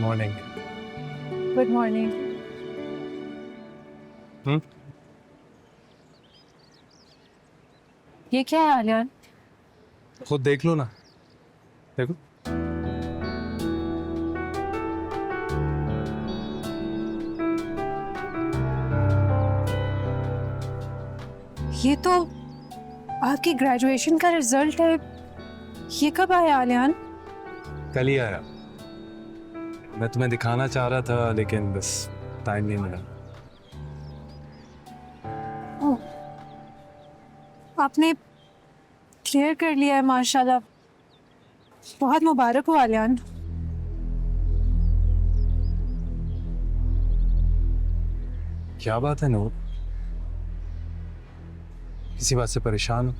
Morning. Good morning. ये क्या है आलियान? खुद देख लो ना। देखो। ये तो आपकी ग्रेजुएशन का रिजल्ट है। ये कब आया आलियान? कल ही आया। मैं तुम्हें दिखाना चाह रहा था लेकिन बस टाइम नहीं मिला। ओह, आपने क्लियर कर लिया है, माशाल्लाह। बहुत मुबारक हो आलियान। क्या बात है नूर? किसी बात से परेशान हो?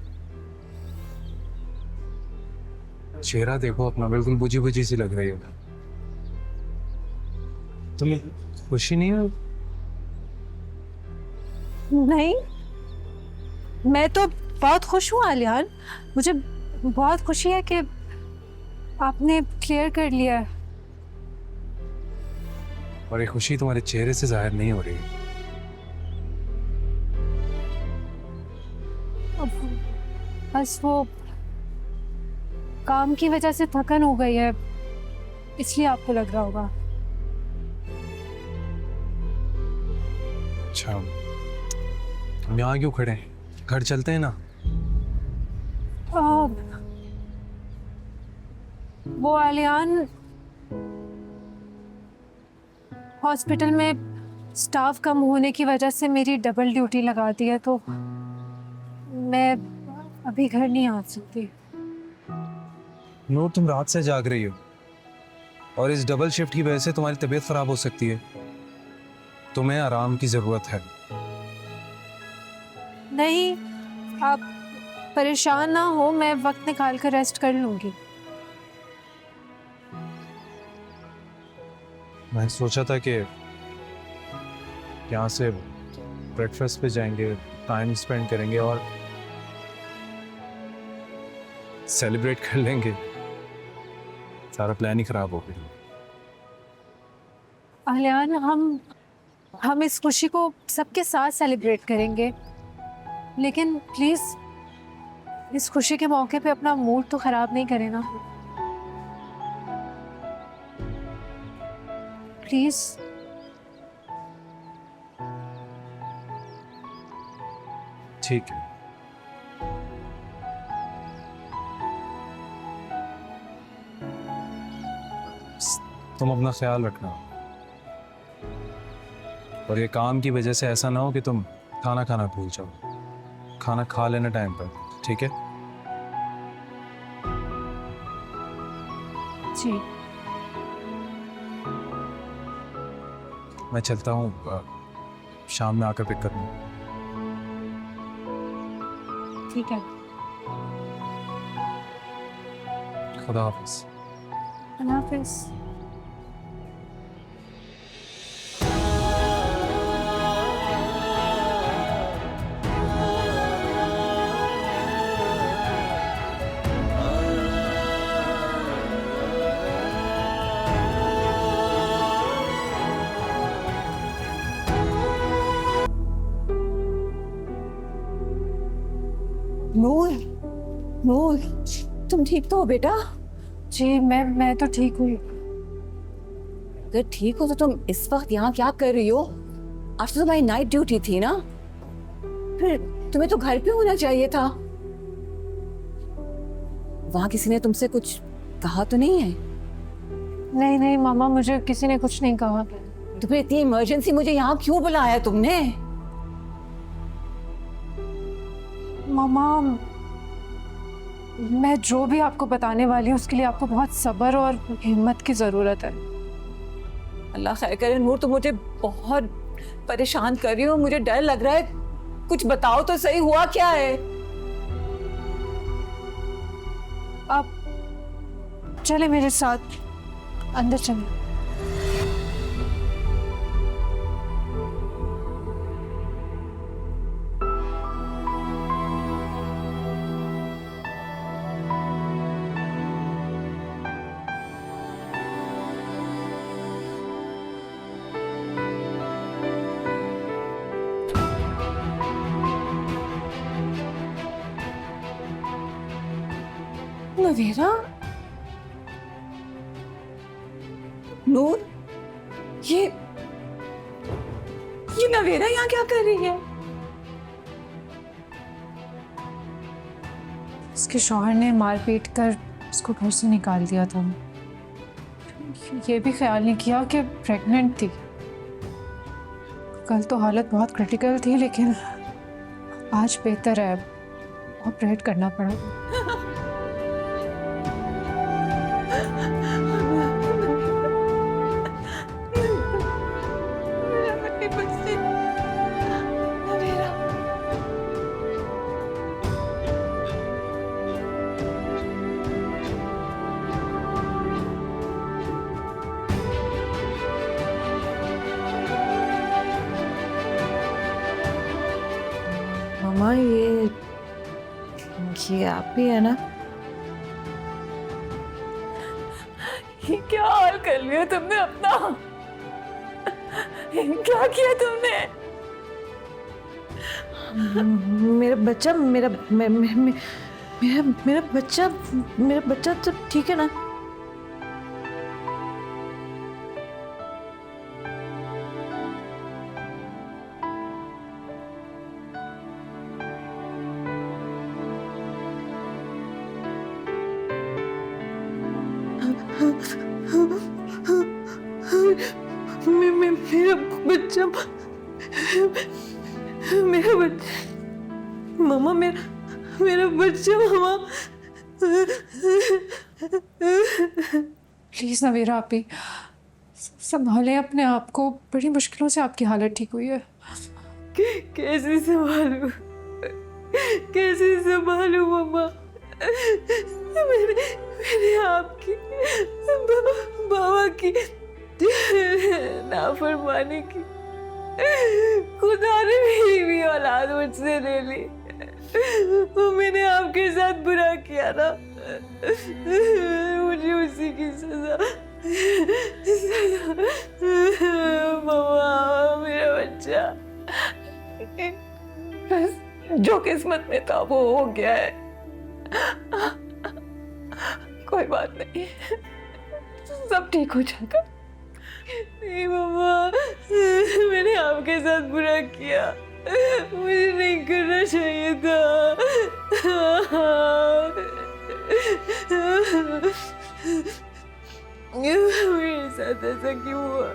चेहरा देखो अपना, बिल्कुल बुझी बुझी सी लग रही हो। तुम्हें खुशी नहीं है? नहीं, मैं तो बहुत खुश हूँ आलियान। मुझे बहुत खुशी है कि आपने क्लियर कर लिया है। और ये खुशी तुम्हारे चेहरे से जाहिर नहीं हो रही है। बस वो काम की वजह से थकन हो गई है, इसलिए आपको लग रहा होगा। अच्छा, हम यहाँ क्यों खड़े हैं? घर चलते हैं ना। आ, वो आलियान, हॉस्पिटल में स्टाफ कम होने की वजह से मेरी डबल ड्यूटी लगा दी है, तो मैं अभी घर नहीं आ सकती। नूर, तुम रात से जाग रही हो और इस डबल शिफ्ट की वजह से तुम्हारी तबीयत खराब हो सकती है। तुम्हें आराम की जरूरत है। नहीं, आप परेशान ना हो, मैं वक्त निकाल कर रेस्ट कर लूंगी। मैं सोचा था कि यहाँ से ब्रेकफास्ट पे जाएंगे, टाइम स्पेंड करेंगे और सेलिब्रेट कर लेंगे। सारा प्लान ही खराब हो गया। आलियान, हम इस खुशी को सबके साथ सेलिब्रेट करेंगे, लेकिन प्लीज इस खुशी के मौके पे अपना मूड तो खराब नहीं करें ना, प्लीज। ठीक है। तुम अपना ख्याल रखना और ये काम की वजह से ऐसा ना हो कि तुम खाना खाना भूल जाओ। खाना खा लेना टाइम पर, ठीक है? जी, मैं चलता हूँ, शाम में आकर पिक करूँ। ठीक है। खुदा हाफिज। अल्लाह हाफिज। नूर, नूर, तुम ठीक तो हो बेटा? जी, मैं तो ठीक हूँ। अगर ठीक हो तो तुम इस वक्त यहाँ क्या कर रही हो? आज तो तुम्हारी नाइट ड्यूटी थी ना? फिर तुम्हें तो घर पे होना चाहिए था। वहाँ किसी ने तुमसे कुछ कहा तो नहीं है? नहीं नहीं मामा, मुझे किसी ने कुछ नहीं कहा। तो फिर इतनी इमरजेंसी मुझे यहाँ क्यों बुलाया तुमने? मामा, मैं जो भी आपको बताने वाली हूँ उसके लिए आपको बहुत सब्र और हिम्मत की जरूरत है। अल्लाह खैर करे। नूर, तुम मुझे बहुत परेशान कर रही हो, मुझे डर लग रहा है। कुछ बताओ तो सही, हुआ क्या है? आप चले मेरे साथ, अंदर चले। नवेरा, नूर, ये नवेरा यहाँ क्या कर रही है? इसके शौहर ने मार पीट कर उसको घर से निकाल दिया था। ये भी ख्याल नहीं किया कि प्रेग्नेंट थी। कल तो हालत बहुत क्रिटिकल थी, लेकिन आज बेहतर है। ऑपरेट करना पड़ा। मामा, ये आप ही है ना? ये क्या हाल कर लिया तुमने अपना? क्या किया तुमने? मेरा बच्चा, मेरा बच्चा तो ठीक है ना? मेरा बच्चा मामा, मेरा बच्चा मामा। प्लीज नवेरा, आप ही संभालें अपने आप को। बड़ी मुश्किलों से आपकी हालत ठीक हुई है। कैसे संभालूं मामा? मेरे आपकी बाबा की नाफरमानी की खुदा ने मेरी भी औलाद मुझसे ले ली। वो मैंने आपके साथ बुरा किया ना, मुझे उसी की सजा। मामा, मेरा बच्चा, बस जो किस्मत में था वो हो गया है। कोई बात नहीं, सब ठीक हो जाएगा। नहीं मामा, मैंने आपके साथ बुरा किया, मुझे नहीं करना चाहिए था। मेरे साथ ऐसा क्यों हुआ?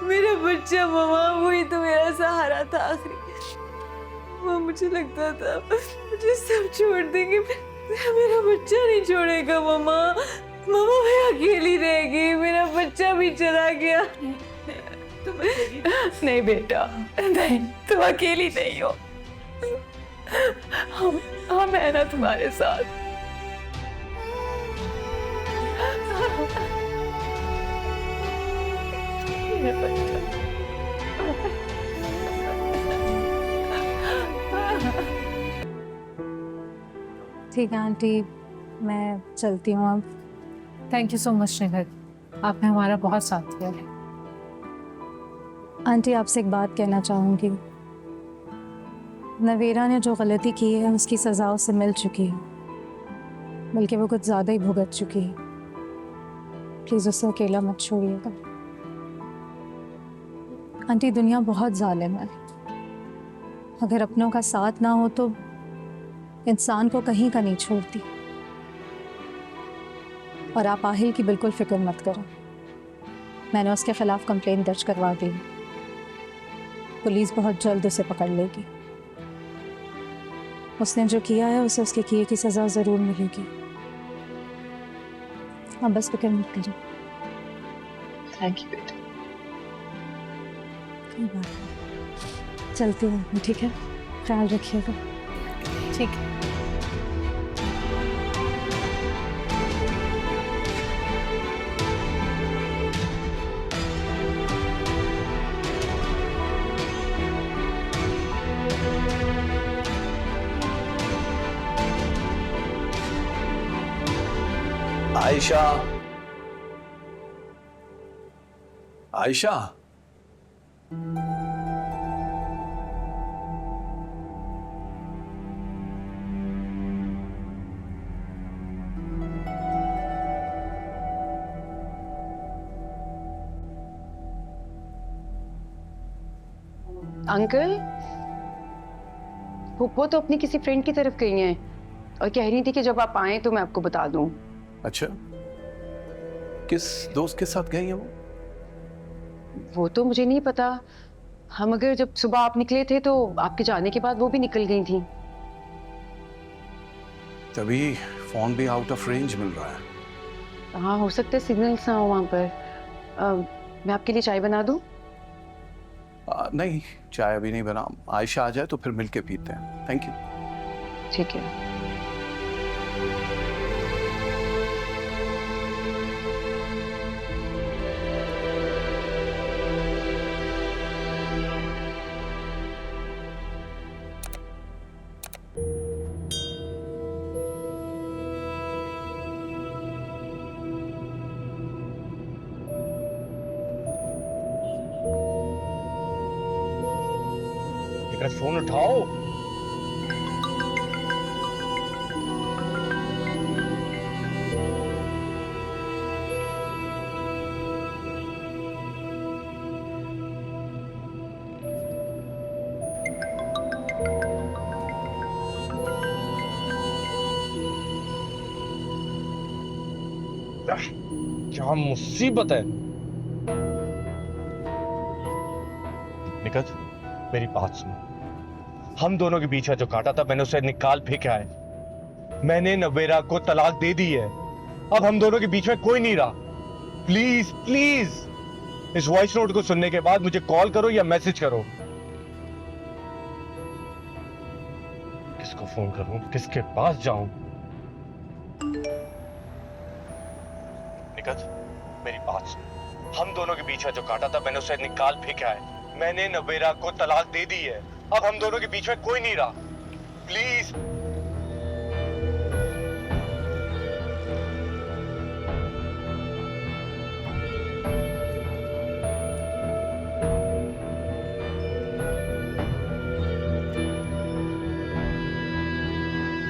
मेरा बच्चा मामा, वही तो मेरा सहारा था आखिरी। मामा, मुझे लगता था मुझे सब छोड़ देंगे, मेरा बच्चा नहीं छोड़ेगा मामा। मामा, मैं अकेली रहेगी, मेरा बच्चा भी चला गया। तुम नहीं बेटा, नहीं, तुम अकेली नहीं हो। हम है ना तुम्हारे साथ। मेरा बच्चा। ठीक है आंटी, मैं चलती हूँ अब। थैंक यू सो मच निगर, आपने हमारा बहुत साथ दिया है। आंटी, आपसे एक बात कहना चाहूँगी। नवेरा ने जो गलती की है उसकी सज़ा उसे मिल चुकी है, बल्कि वो कुछ ज़्यादा ही भुगत चुकी है। प्लीज़ उसे अकेला मत छोड़िएगा। आंटी, दुनिया बहुत जालिम है। अगर अपनों का साथ ना हो तो इंसान को कहीं का नहीं छोड़ती। और आप आहिल की बिल्कुल फिक्र मत करो, मैंने उसके खिलाफ कंप्लेन दर्ज करवा दी। पुलिस बहुत जल्द उसे पकड़ लेगी। उसने जो किया है उसे उसके किए की सज़ा ज़रूर मिलेगी। आप बस फिक्र मत करिए। थैंक यू बेटा। कोई बात नहीं, चलती हूँ, ठीक है? ख्याल रखिएगा। ठीक है। आयशा, आयशा, अंकल, फुप्पो तो अपनी किसी फ्रेंड की तरफ गई हैं और कह रही थी कि जब आप आए तो मैं आपको बता दूं। अच्छा, किस दोस्त के साथ गई है वो तो मुझे नहीं पता। हम अगर जब सुबह आप निकले थे तो आपके जाने के बाद वो भी निकल गई थी। तभी फोन भी आउट ऑफ रेंज मिल रहा है। हाँ, हो सकता है सिग्नल्स ना हो वहां पर। मैं आपके लिए चाय बना दूं? नहीं, चाय अभी नहीं बना। आयशा आ जाए तो फिर मिलके पीते हैं। Thank you. ठीक है। फोन उठाओ। क्या मुसीबत है। निकट, मेरी बात सुनो। हम दोनों के बीच है जो काटा था, मैंने उसे निकाल फेंका है। मैंने नवेरा को तलाक दे दी है। अब हम दोनों के बीच में कोई नहीं रहा। प्लीज प्लीज इस वॉइस नोट को सुनने के बाद मुझे कॉल करो या मैसेज करो। किसको फोन करूं, किसके पास जाऊं? निकट, मेरी बात सुन। हम दोनों के बीच है जो काटा था, मैंने उसे निकाल फेंका है। मैंने नवेरा को तलाक दे दी है। अब हम दोनों के बीच में कोई नहीं रहा। प्लीज।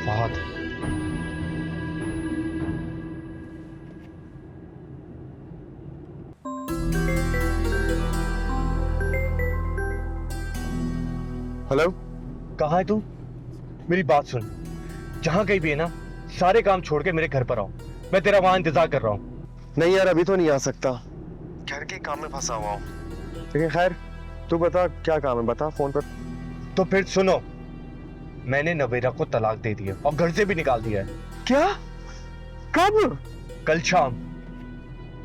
फहद, हेलो, कहाँ है तू? मेरी बात सुन, जहां कहीं भी है ना, सारे काम छोड़ के मेरे घर पर आओ। मैं तेरा वहां इंतजार कर रहा हूँ। नहीं यार, अभी तो नहीं आ सकता। घर के काम में फंसा हुआ हूँ। लेकिन खैर, तू बता क्या काम है, बता फोन पर। तो फिर सुनो, मैंने नवेरा को तलाक दे दिया और घर से भी निकाल दिया है। क्या? कब? कल शाम।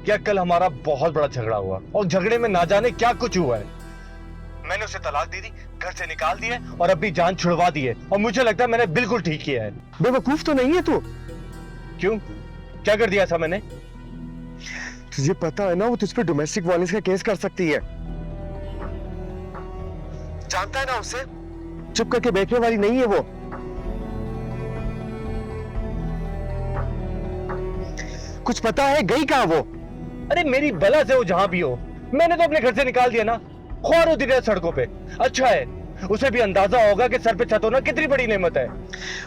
क्या कल हमारा बहुत बड़ा झगड़ा हुआ और झगड़े में ना जाने क्या कुछ हुआ है। मैंने उसे तलाक दे दी, घर से निकाल दिया और अभी जान छुड़वा दी है। और मुझे लगता है मैंने बिल्कुल ठीक किया है। बेवकूफ तो नहीं है तू? क्यों, क्या कर दिया था मैंने? तुझे पता है ना वो तुझ पे डोमेस्टिक वायलेंस का केस कर सकती है। जानता है ना उसे? चुप करके बैठने वाली नहीं है वो। कुछ पता है गई कहां वो? अरे मेरी बला से वो जहां भी हो, मैंने तो अपने घर से निकाल दिया ना। ख्वार होती रहे सड़कों पे। अच्छा है, उसे भी अंदाजा होगा कि सर पे छत होना कितनी बड़ी नेमत है।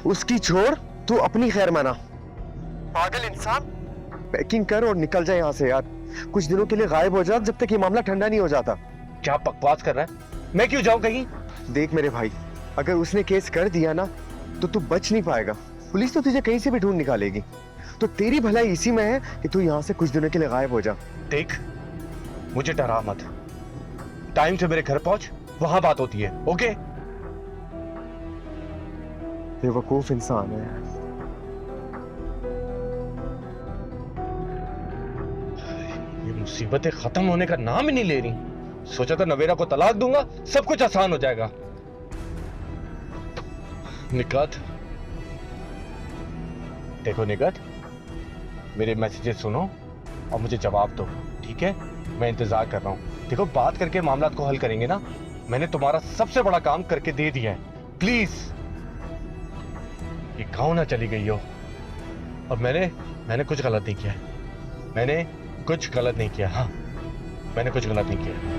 उसकी छोड़, तू अपनी खैर मना। पागल इंसान। पैकिंग कर और निकल जा यहाँ से यार। कुछ दिनों के लिए गायब हो जा, जब तक ये मामला ठंडा नहीं हो जाता। क्या बकवास कर रहा है? मैं क्यों जाऊं कहीं? देख मेरे भाई, अगर उसने केस कर दिया ना तो तू बच नहीं पाएगा। पुलिस तो तुझे कहीं से भी ढूंढ निकालेगी। तो तेरी भलाई इसी में है कि तू यहाँ से कुछ दिनों के लिए गायब हो जा। देख, मुझे डरा मत। टाइम से मेरे घर पहुंच, वहां बात होती है। ओके? बेवकूफ इंसान है। ये मुसीबतें खत्म होने का नाम ही नहीं ले रही। सोचा था नवेरा को तलाक दूंगा, सब कुछ आसान हो जाएगा। निकट, देखो निकट, मेरे मैसेजेस सुनो और मुझे जवाब दो, ठीक है? मैं इंतजार कर रहा हूं। देखो, बात करके मामला को हल करेंगे ना। मैंने तुम्हारा सबसे बड़ा काम करके दे दिया है। प्लीज, ये गाँव ना चली गई हो। और मैंने कुछ गलत नहीं किया है। मैंने कुछ गलत नहीं किया। हाँ, मैंने कुछ गलत नहीं किया।